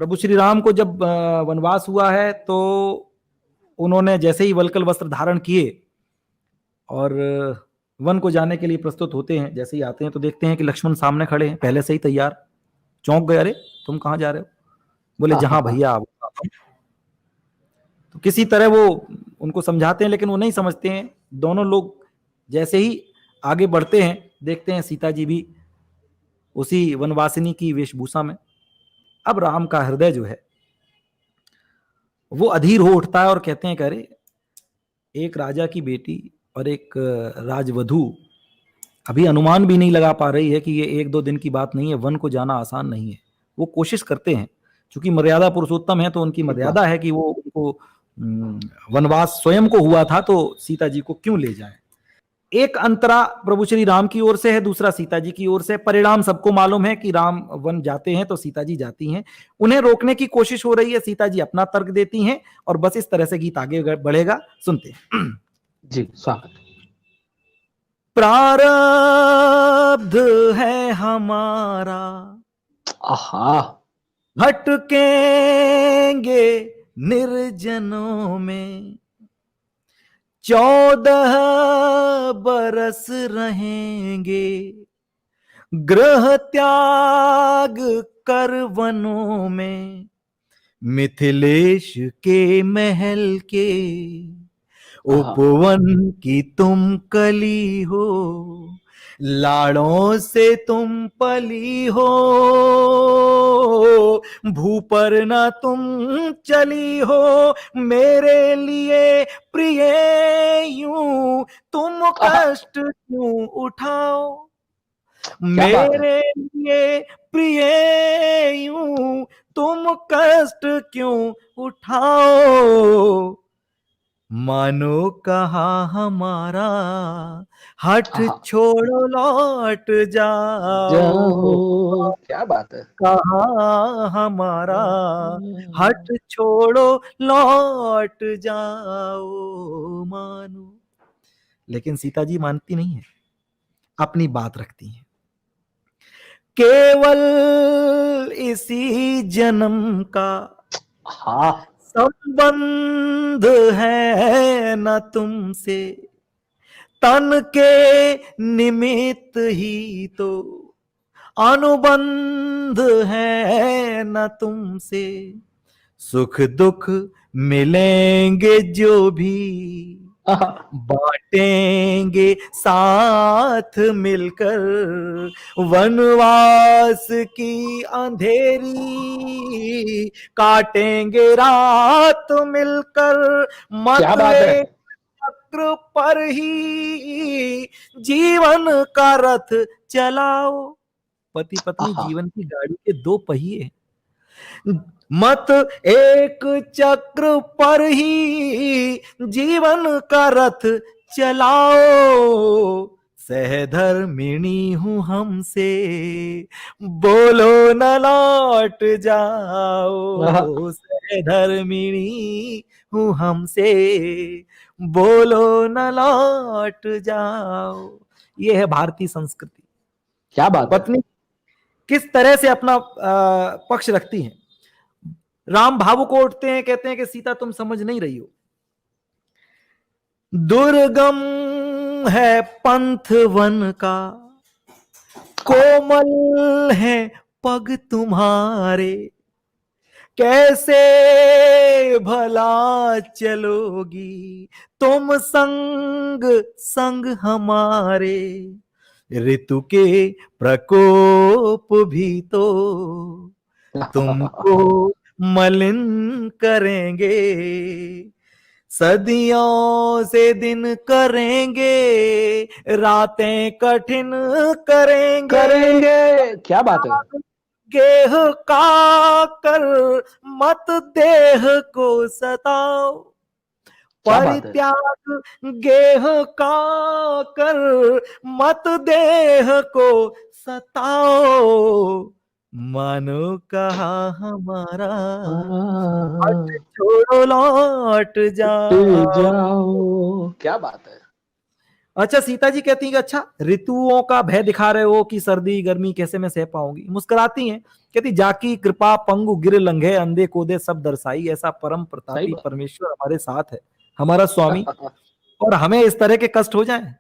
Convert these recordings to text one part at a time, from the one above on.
प्रभु श्री राम को जब वनवास हुआ है तो उन्होंने जैसे ही वल्कल वस्त्र धारण किए और वन को जाने के लिए प्रस्तुत होते हैं, जैसे ही आते हैं तो देखते हैं कि लक्ष्मण सामने खड़े हैं, पहले से ही तैयार। चौंक गए, अरे तुम कहाँ जा रहे हो? बोले जहां भैया आप। तो किसी तरह वो उनको समझाते हैं, लेकिन वो नहीं समझते हैं। दोनों लोग जैसे ही आगे बढ़ते हैं, देखते हैं सीता जी भी उसी वनवासिनी की वेशभूषा में। अब राम का हृदय जो है वो अधीर हो उठता है और कहते हैं, अरे एक राजा की बेटी और एक राजवधू अभी अनुमान भी नहीं लगा पा रही है कि ये 1-2 दिन की बात नहीं है, वन को जाना आसान नहीं है। वो कोशिश करते हैं, क्योंकि मर्यादा पुरुषोत्तम है तो उनकी मर्यादा है कि वो उनको वनवास स्वयं को हुआ था तो सीता जी को क्यों ले जाए। एक अंतरा प्रभु श्री राम की ओर से है, दूसरा सीता जी की ओर से। परिणाम सबको मालूम है कि राम वन जाते हैं तो सीता जी जाती हैं। उन्हें रोकने की कोशिश हो रही है, सीता जी अपना तर्क देती हैं और बस इस तरह से गीत आगे बढ़ेगा। सुनते हैं। जी स्वागत। प्रारब्ध है हमारा, आहा, भटकेंगे निर्जनों में, 14 बरस रहेंगे, गृह त्याग कर वनों में, मिथिलेश के महल के उपवन की तुम कली हो, लाड़ों से तुम पली हो, भूपर न तुम चली हो, मेरे लिए प्रिय यूं तुम कष्ट क्यों उठाओ, मेरे लिए प्रिय यूं तुम कष्ट क्यों उठाओ, मानो कहा हमारा हठ छोड़ो लौट जाओ। क्या बात है। कहा हमारा हठ छोड़ो लौट जाओ, मानो। लेकिन सीता जी मानती नहीं है, अपनी बात रखती है। केवल इसी जन्म का संबंध है न तुमसे, तन के निमित्त ही तो अनुबंध है न तुमसे, सुख दुख मिलेंगे जो भी बांटेंगे साथ मिलकर, वनवास की अंधेरी काटेंगे रात मिलकर, मत चक्र पर ही जीवन का रथ चलाओ। पति पत्नी जीवन की गाड़ी के 2 पहिए, मत एक चक्र पर ही जीवन का रथ चलाओ, सहधर्मिणी हूं हमसे बोलो न लौट जाओ, सहधर्मिणी हूं हमसे बोलो न लौट जाओ। ये है भारतीय संस्कृति। क्या बात। पत्नी किस तरह से अपना पक्ष रखती है। राम भावुक उठते हैं, कहते हैं कि सीता तुम समझ नहीं रही हो, दुर्गम है पंथ वन का, कोमल है पग तुम्हारे, कैसे भला चलोगी तुम संग संग हमारे, ऋतु के प्रकोप भी तो तुमको मलिन करेंगे, सदियों से दिन करेंगे, रातें कठिन करेंगे। क्या बात है। गेह का कर मत देह को सताओ, परित्याग गेह का कर मत देह को सताओ, मानो कहा हमारा हट छोड़ो लौट जाओ। क्या बात है। अच्छा, सीता जी कहती हैं कि अच्छा ऋतुओं का भय दिखा रहे हो कि सर्दी गर्मी कैसे मैं सह पाऊंगी। मुस्कुराती हैं, कहती जाकी कृपा पंगु गिर लंघे अंधे कोदे सब दर्शाई। ऐसा परम सही प्रतापी बात। परमेश्वर हमारे साथ है, हमारा स्वामी, और हमें इस तरह के कष्ट हो जाएं।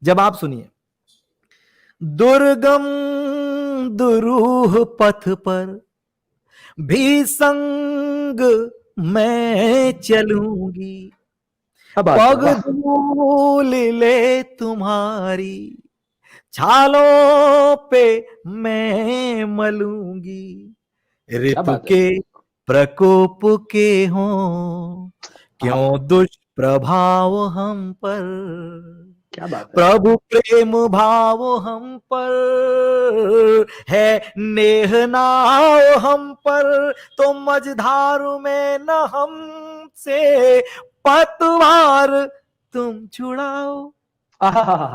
जब आप सुनिए, दुर्गम दुरूह पथ पर भी संग मैं चलूंगी, क्या बात है, पग वाह। धूल ले तुम्हारी छालों पे मैं मलूंगी। क्या ऋतु बात है। के प्रकोप के हों हाँ, क्यों दुष्प्रभाव हम पर, क्या बात है। प्रभु प्रेम भाव हम पर है, नेह नाव हम पर, तो मझधार में न हमसे पतवार तुम छुड़ाओ। आहा,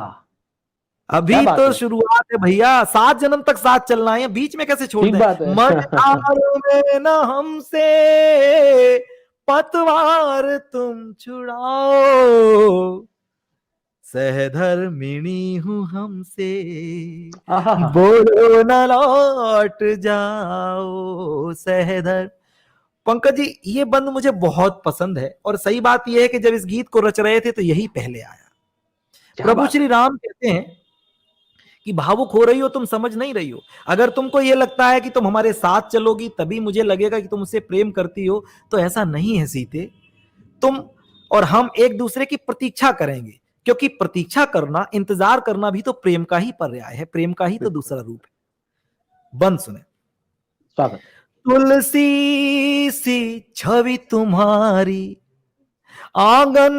क्या अभी बात तो है। शुरुआत है भैया, 7 जन्म तक साथ चलना है, बीच में कैसे छोड़ ठीक दें। बात है। मझधार में न हमसे पतवार तुम छुड़ाओ, सहधर्मिणी हूं हमसे आहा, बोलो न लौट जाओ सहधर। पंकज जी, ये बंद मुझे बहुत पसंद है, और सही बात यह है कि जब इस गीत को रच रहे थे तो यही पहले आया। क्या प्रभु बात है। श्री राम कहते हैं कि भावुक हो रही हो तुम, समझ नहीं रही हो। अगर तुमको यह लगता है कि तुम हमारे साथ चलोगी तभी मुझे लगेगा कि तुम मुझसे प्रेम करती हो, तो ऐसा नहीं है सीते। तुम और हम एक दूसरे की प्रतीक्षा करेंगे, क्योंकि प्रतीक्षा करना, इंतजार करना भी तो प्रेम का ही पर्याय है, प्रेम का ही तो बिल्कुल। दूसरा रूप है। बंद सुने, स्वागत। तुलसी सी छवि तुम्हारी आंगन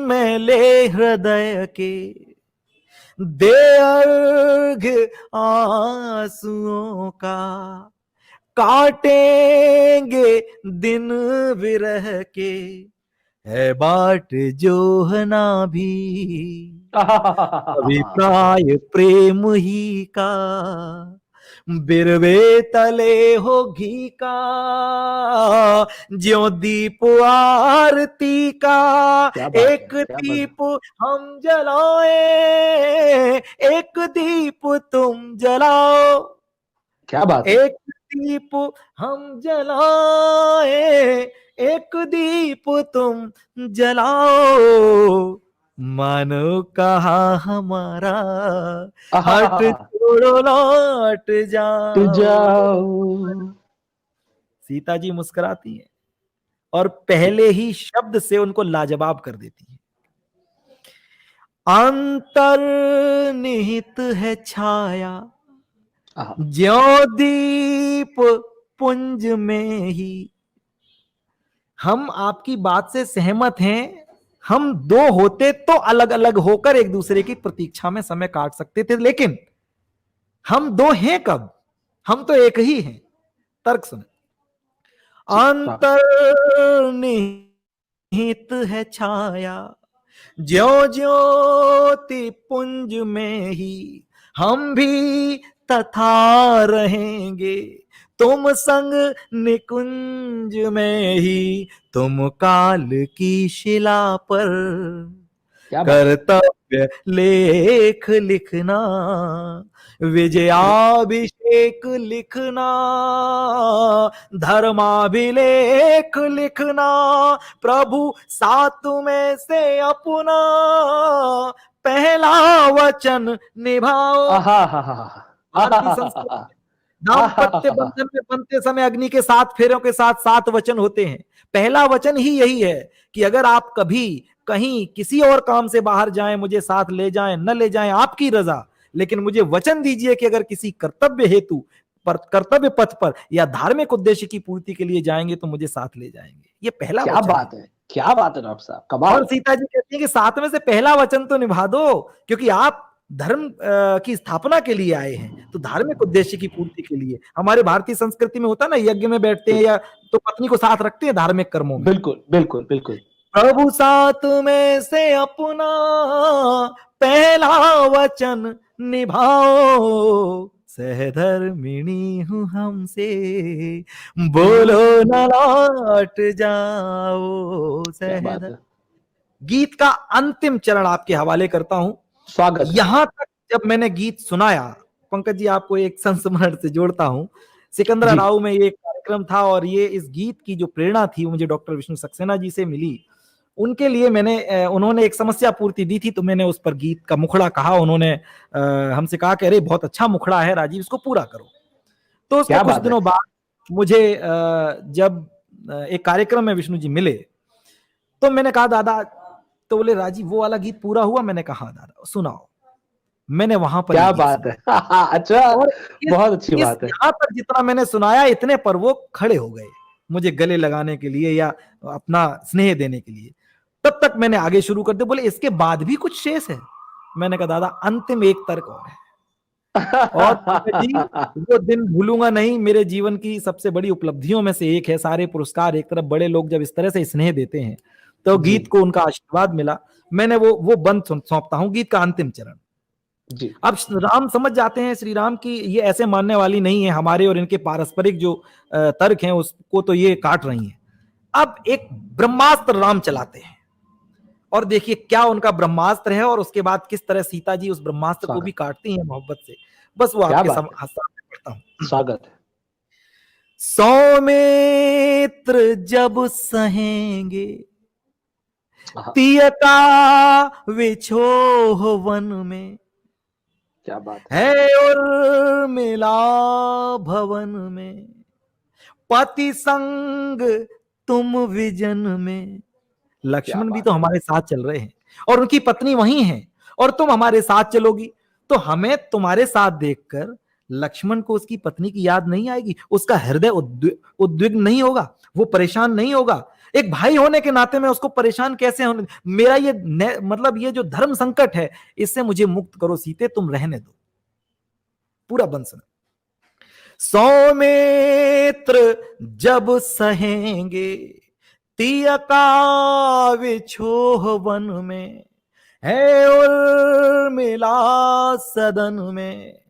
में ले हृदय के, दे अर्घ आंसुओं का, काटेंगे दिन विरह के, है बाट जोहना भी अभिप्राय प्रेम ही का, बिरवे तले हो घी का, ज्यों दीप आरती का, क्या बात है, एक क्या बात है। दीप हम जलाए, एक दीप तुम जलाओ, क्या बात है। एक दीप हम जलाए, एक दीप तुम जलाओ, मानो कहा हमारा हट आहा, छोड़ो लौट तू जाओ। जाओ। सीता जी मुस्कुराती हैं और पहले ही शब्द से उनको लाजवाब कर देती हैं। अंतर्निहित है छाया आहा, ज्यों दीप पुंज में ही। हम आपकी बात से सहमत हैं, हम दो होते तो अलग अलग होकर एक दूसरे की प्रतीक्षा में समय काट सकते थे, लेकिन हम दो हैं कब, हम तो एक ही हैं। तर्क सुने, जी, स्वागत। अंतर्निहित है छाया ज्यों ज्योति पुंज में ही, हम भी तथा रहेंगे, तुम संग निकुंज में ही, तुम काल की शिला पर क्या बात है। कर्तव्य लेख लिखना, विजयाभिषेक लिखना, धर्माभिलेख लिखना, प्रभु साथ में से अपना पहला वचन निभाओ। आहा, भारतीय संस्कृति में दाम्पत्य आहा, बंधन में बनते समय अग्नि के 7 फेरों के साथ 7 वचन होते हैं। पहला वचन ही यही है कि अगर आप कभी कहीं किसी और काम से बाहर जाएं, मुझे साथ ले जाएं न ले जाएं आपकी रजा, लेकिन मुझे वचन दीजिए कि अगर किसी कर्तव्य हेतु पर, कर्तव्य पथ पर या धार्मिक उद्देश्य की पूर्ति के लिए जाएंगे तो मुझे साथ ले जाएंगे। ये पहला क्या वचन है। बात है, क्या बात है डॉक्टर साहब, और कमाल। सीता जी कहती है कि 7 में से पहला वचन तो निभा दो, क्योंकि आप धर्म की स्थापना के लिए आए हैं, तो धार्मिक उद्देश्य की पूर्ति के लिए। हमारे भारतीय संस्कृति में होता है ना, यज्ञ में बैठते हैं या तो पत्नी को साथ रखते हैं धार्मिक कर्मों में। बिल्कुल बिल्कुल बिल्कुल। प्रभु साथ में से अपना पहला वचन निभाओ, सहधर्मिणी हूं हमसे बोलो न लौट जाओ क्या बात सहधर। है। गीत का अंतिम चरण आपके हवाले करता हूं। स्वागत है। यहां तक जब मैंने गीत सुनाया, पंकज जी आपको एक संस्मरण से जोड़ता हूं, सिकंदरा जी। राव में ये कार्यक्रम था और ये इस गीत की जो प्रेरणा थी वो मुझे डॉक्टर विष्णु सक्सेना जी से मिली। उनके लिए मैंने उन्होंने एक समस्या पूर्ति दी थी, तो मैंने उस पर गीत का मुखड़ा कहा। उन्होंने हमसे कहा कि अरे बहुत अच्छा मुखड़ा है राजीव, इसको पूरा करो। तो उसके क्या कुछ बात है। दिनों बाद मुझे जब एक कार्यक्रम में विष्णु जी मिले, तो मैंने कहा दादा, तो बोले राजीव वो वाला गीत पूरा हुआ? मैंने कहा हाँ दादा सुनाओ। मैंने वहां पर ये क्या गीत बात है। अच्छा, और बहुत अच्छी इस बात है। यहाँ पर जितना मैंने सुनाया, इतने पर वो खड़े हो गए मुझे गले लगाने के लिए या अपना स्नेह देने के लिए। तब तक मैंने आगे शुरू कर दिया। बोले इसके बाद भी कुछ शेष है? मैंने कहा दादा अंतिम एक तर्क और है। और पंकज जी वो दिन भूलूंगा नहीं, मेरे जीवन की सबसे बड़ी उपलब्धियों में से एक है। सारे पुरस्कार एक तरफ, बड़े लोग जब इस तरह से स्नेह देते हैं, तो जी। गीत को उनका आशीर्वाद मिला। मैंने वो बंद सौंपता हूं, गीत का अंतिम चरण। जी। अब राम समझ जाते हैं, श्री राम की ये ऐसे मानने वाली नहीं है, हमारे और इनके पारस्परिक जो तर्क हैं उसको तो ये काट रही हैं। अब एक ब्रह्मास्त्र राम चलाते हैं और देखिए क्या उनका ब्रह्मास्त्र है, और उसके बाद किस तरह सीता जी उस ब्रह्मास्त्र को भी काटती हैं मोहब्बत से। बस वो क्या आपके बात है। सामने पढ़ता हूं। स्वागत है। सौमित्र जब सहेंगे हाँ, पिय का विछोह वन में, क्या बात है। है और मिला भवन में, पति संग तुम विजन में। क्या लक्ष्मण भी बात तो हमारे साथ चल रहे हैं और उनकी पत्नी वही है, और तुम हमारे साथ चलोगी, तो हमें तुम्हारे साथ देखकर लक्ष्मण को उसकी पत्नी की याद नहीं आएगी? उसका हृदय उद्विग्न नहीं होगा? वो परेशान नहीं होगा? एक भाई होने के नाते में उसको परेशान कैसे होने? मेरा ये मतलब ये जो धर्म संकट है, इससे मुझे मुक्त करो सीते, तुम रहने दो। पूरा बंद सुना। सौमित्र जब सहेंगे तिय का विछोह वन में, है और मिला सदन में,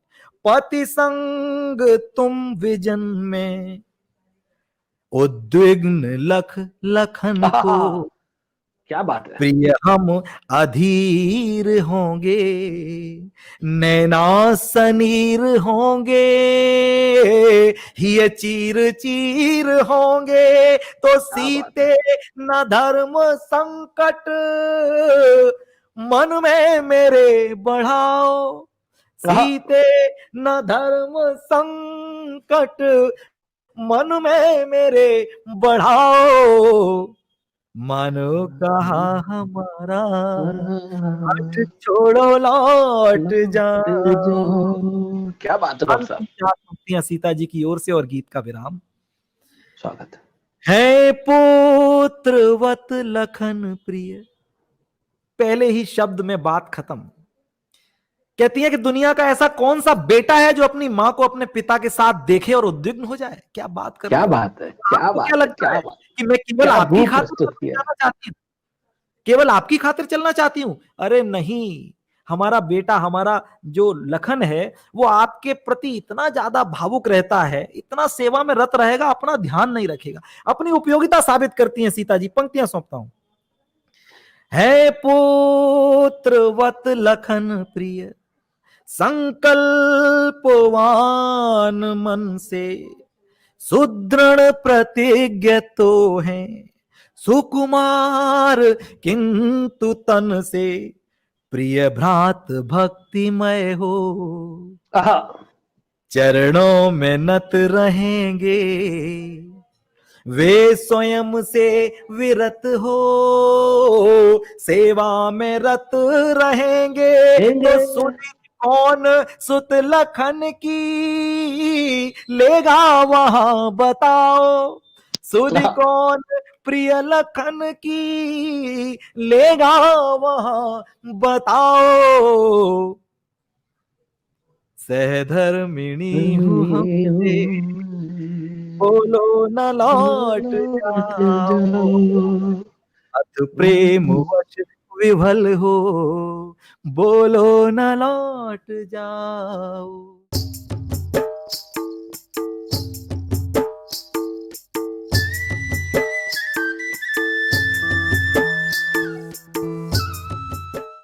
पति संग तुम विजन में, उद्विग्न लखन को क्या बात है। प्रिय हम अधीर होंगे, नैना सनीर होंगे, हिय चीर चीर होंगे, तो सीते न धर्म संकट मन में मेरे बढ़ाओ, सीते न धर्म संकट मन में मेरे बढ़ाओ, मानो कहा हमारा हट छोड़ो लौट जाओ। क्या बात है डॉक्टर साहब। अंतिम चार पंक्तियां सीता जी की ओर से और गीत का विराम। स्वागत है पुत्रवत लखन प्रिय, पहले ही शब्द में बात खत्म। कहती है कि दुनिया का ऐसा कौन सा बेटा है जो अपनी मां को अपने पिता के साथ देखे और उद्विग्न हो जाए? क्या बात कर रहे क्या हो? बात है। क्या आपको बात क्या है। लगता क्या है बात, कि मैं केवल क्या आपकी रूप खातिर प्रस्तुत किया है। चलना चाहती हूँ? केवल आपकी खातिर चलना चाहती हूं? अरे नहीं, हमारा बेटा, हमारा जो लखन है, वो आपके प्रति इतना ज्यादा भावुक रहता है, इतना सेवा में रत रहेगा, अपना ध्यान नहीं रखेगा। अपनी उपयोगिता साबित करती हैं सीता जी। पंक्तियां सौंपता हूं। है पुत्रवत लखन प्रिय, संकल्पवान मन से, सुदृढ़ प्रतिज्ञ तो है, सुकुमार किंतु तन से, प्रिय भ्रात भक्तिमय हो, चरणों में नत रहेंगे, वे स्वयं से विरत हो, सेवा में रत रहेंगे, तो सुन कौन सुत लखन की लेगा वहां बताओ, सुध कौन प्रिय लखन की लेगा वहां बताओ, सहधर्मिणी हूँ हमसे, बोलो न लौट जाओ, अथ प्रेम वश विभल हो, बोलो न लौट जाओ।